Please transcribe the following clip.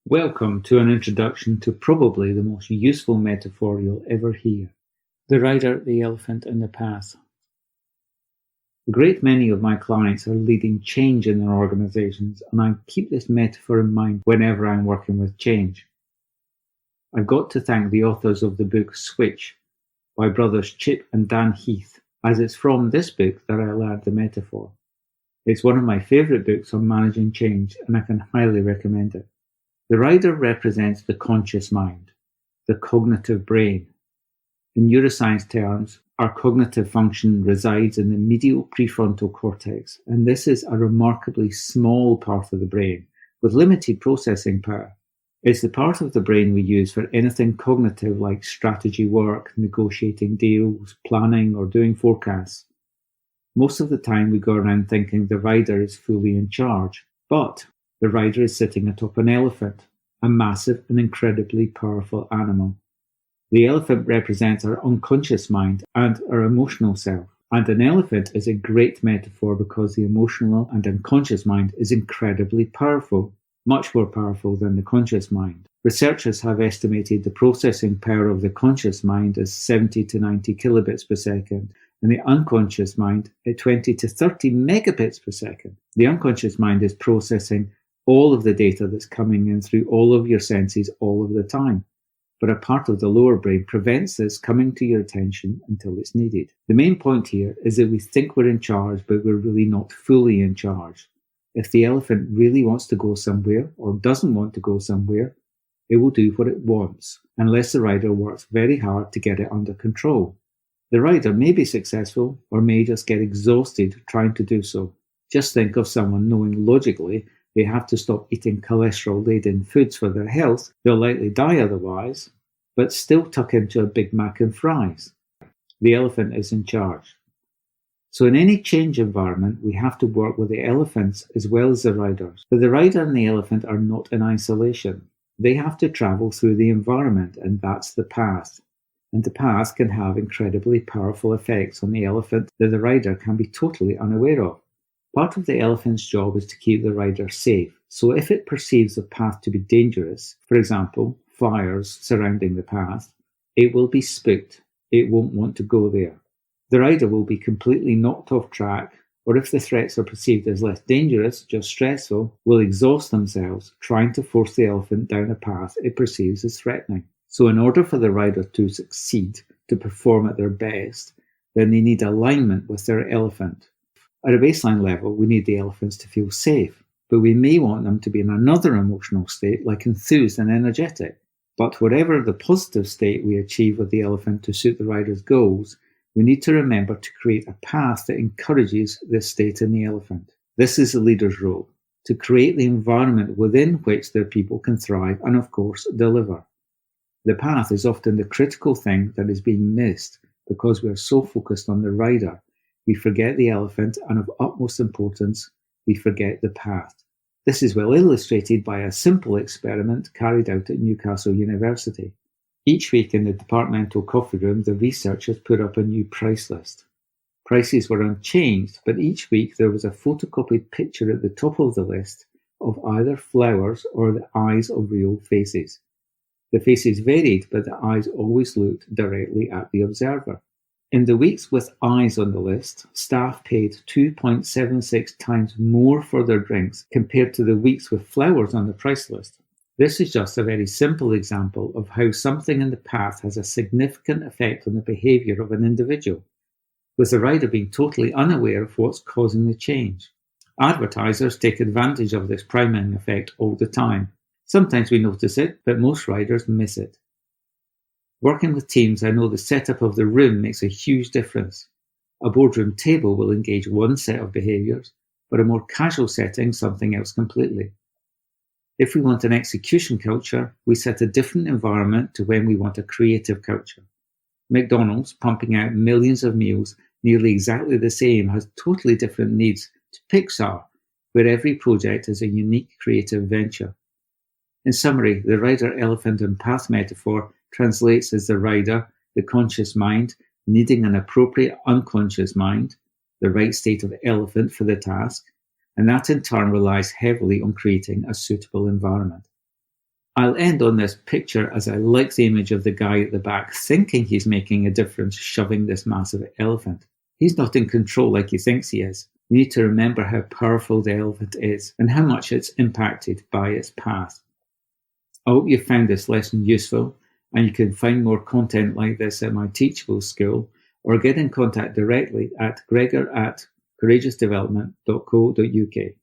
Welcome to an introduction to probably the most useful metaphor you'll ever hear: the rider, the elephant, and the path. A great many of my clients are leading change in their organizations, and I keep this metaphor in mind whenever I'm working with change. I've got to thank the authors of the book Switch by brothers Chip and Dan Heath, as it's from this book that I learned the metaphor. It's one of my favourite books on managing change, and I can highly recommend it. The rider represents the conscious mind, the cognitive brain. In neuroscience terms, our cognitive function resides in the medial prefrontal cortex, and this is a remarkably small part of the brain with limited processing power. It's the part of the brain we use for anything cognitive like strategy work, negotiating deals, planning, or doing forecasts. Most of the time we go around thinking the rider is fully in charge, but the rider is sitting atop an elephant, a massive and incredibly powerful animal. The elephant represents our unconscious mind and our emotional self. And an elephant is a great metaphor because the emotional and unconscious mind is incredibly powerful, much more powerful than the conscious mind. Researchers have estimated the processing power of the conscious mind as 70 to 90 kilobits per second, and the unconscious mind at 20 to 30 megabits per second. The unconscious mind is processing all of the data that's coming in through all of your senses all of the time. But a part of the lower brain prevents this coming to your attention until it's needed. The main point here is that we think we're in charge, but we're really not fully in charge. If the elephant really wants to go somewhere or doesn't want to go somewhere, it will do what it wants, unless the rider works very hard to get it under control. The rider may be successful or may just get exhausted trying to do so. Just think of someone knowing logically they have to stop eating cholesterol-laden foods for their health, they'll likely die otherwise, but still tuck into a Big Mac and fries. The elephant is in charge. So in any change environment, we have to work with the elephants as well as the riders. But the rider and the elephant are not in isolation. They have to travel through the environment, and that's the path. And the path can have incredibly powerful effects on the elephant that the rider can be totally unaware of. Part of the elephant's job is to keep the rider safe. So if it perceives the path to be dangerous, for example, fires surrounding the path, it will be spooked. It won't want to go there. The rider will be completely knocked off track, or if the threats are perceived as less dangerous, just stressful, will exhaust themselves trying to force the elephant down a path it perceives as threatening. So in order for the rider to succeed, to perform at their best, then they need alignment with their elephant. At a baseline level, we need the elephants to feel safe, but we may want them to be in another emotional state, like enthused and energetic. But whatever the positive state we achieve with the elephant to suit the rider's goals, we need to remember to create a path that encourages this state in the elephant. This is the leader's role, to create the environment within which their people can thrive and, of course, deliver. The path is often the critical thing that is being missed because we are so focused on the rider. We forget the elephant, and of utmost importance, we forget the path. This is well illustrated by a simple experiment carried out at Newcastle University. Each week in the departmental coffee room, the researchers put up a new price list. Prices were unchanged, but each week there was a photocopied picture at the top of the list of either flowers or the eyes of real faces. The faces varied, but the eyes always looked directly at the observer. In the weeks with eyes on the list, staff paid 2.76 times more for their drinks compared to the weeks with flowers on the price list. This is just a very simple example of how something in the path has a significant effect on the behaviour of an individual, with the rider being totally unaware of what's causing the change. Advertisers take advantage of this priming effect all the time. Sometimes we notice it, but most riders miss it. Working with teams, I know the setup of the room makes a huge difference. A boardroom table will engage one set of behaviours, but a more casual setting something else completely. If we want an execution culture, we set a different environment to when we want a creative culture. McDonald's, pumping out millions of meals nearly exactly the same, has totally different needs to Pixar, where every project is a unique creative venture. In summary, the rider, elephant and path metaphor translates as the rider, the conscious mind, needing an appropriate unconscious mind, the right state of elephant for the task, and that in turn relies heavily on creating a suitable environment. I'll end on this picture as I like the image of the guy at the back thinking he's making a difference shoving this massive elephant. He's not in control like he thinks he is. We need to remember how powerful the elephant is and how much it's impacted by its path. I hope you found this lesson useful, and you can find more content like this at my Teachable school, or get in contact directly at gregor@courageousdevelopment.co.uk.